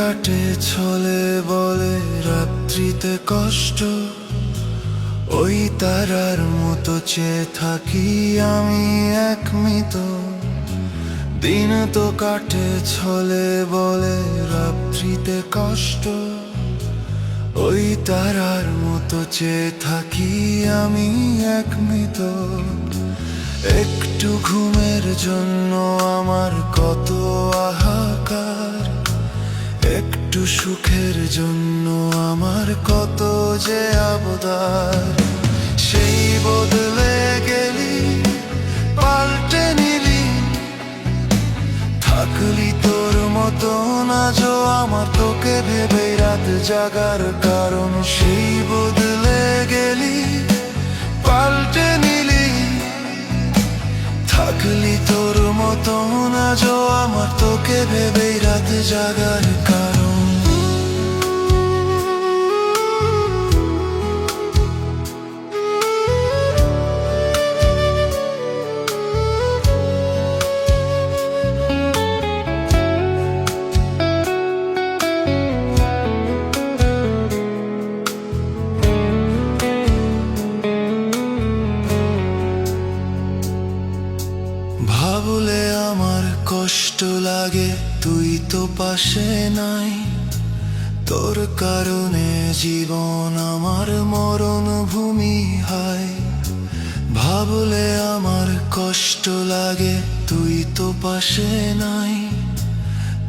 কাটে ছলে বলে রাত্রিতে কষ্ট, ওই তারার মতো চেয়ে থাকি আমি একমিত। দিন তো কাটে ছলে বলে রাত্রিতে কষ্ট, ওই তারার মতো চেয়ে থাকি আমি একমিত। একটু ঘুমের জন্য আমার কত হাহাকার, একটু সুখের জন্য আমার কত যে আবদার। সেই বদলে গেলি, পাল্টে নিলি, থাকলি তোর মতো না যো আমার, তোকে ভেবে রাত জাগার কারণ। সেই বদলে গেলি, পাল্টে নিলি, থাকলি তোর মতো না যো আমার, তোকে ভেবে রাত জাগার কারণ। ভাবলে আমার কষ্ট লাগে, তুই তো পাশে নাই। তোর কারণে জীবন আমার মরণ ভূমি হয়। ভাবলে আমার কষ্ট লাগে, তুই তো পাশে নাই।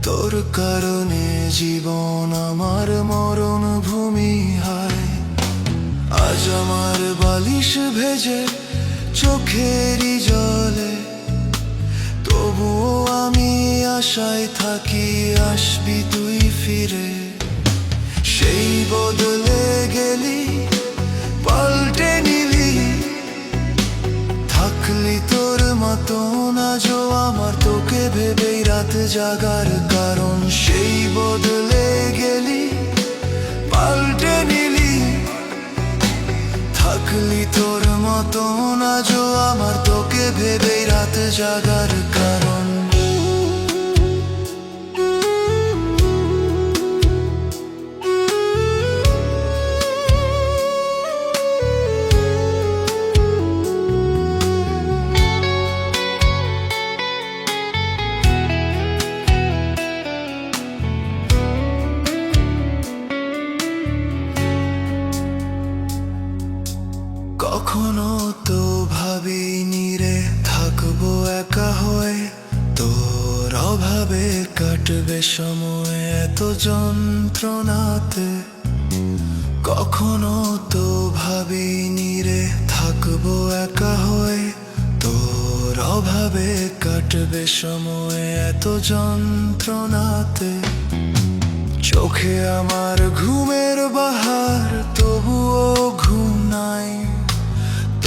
তোর কারণে জীবন আমার মরণ ভূমি হয়। আজ আমার বালিশ ভেজে চোখেরই জলে, তবুও আমি আশায় থাকি আসবি তুই ফিরে। সেই বদলে গেলি, পাল্টে নিলি, থাকলি তোর মতো না যো আমার, তোকে ভেবেই রাত জাগার কারণ। সেই বদলে গেলি, পাল্টে নিলি, থাকলি তোর মতো না যো আমার, তোকে ভেবেই রাত জাগার কারণ। কখনো তো ভাবিনি রে থাকবো একা হয়ে, তোর অভাবে কাটবে সময় এত যন্ত্রণাতে। কখনো তো ভাবিনি রে থাকবো একা হয়ে, তোর অভাবে কাটবে সময় এত যন্ত্রণাতে। চোখে আমার ঘুমের বাহার, তবুও ঘুম নাই।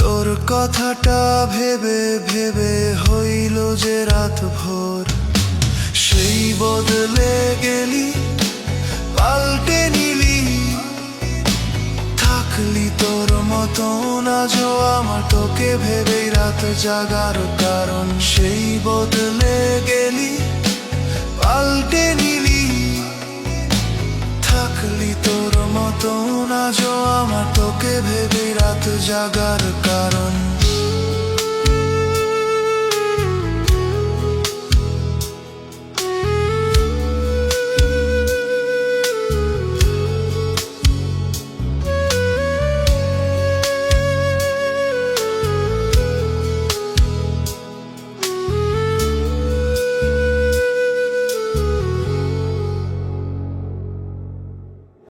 তোর কথাটা ভেবে ভেবে হইল যে রাত ভোর। সেই বদলে গেলি, পাল্টে নিলি, থাকলি তোর মতো না যো আমার, তোকে ভেবেই রাত জাগার কারণ। সেই বদলে গেলি, পাল্টে নিলি, থাকলি তোর মতো না যো আমার, তোকে ভেবে রাত জাগার কারণ।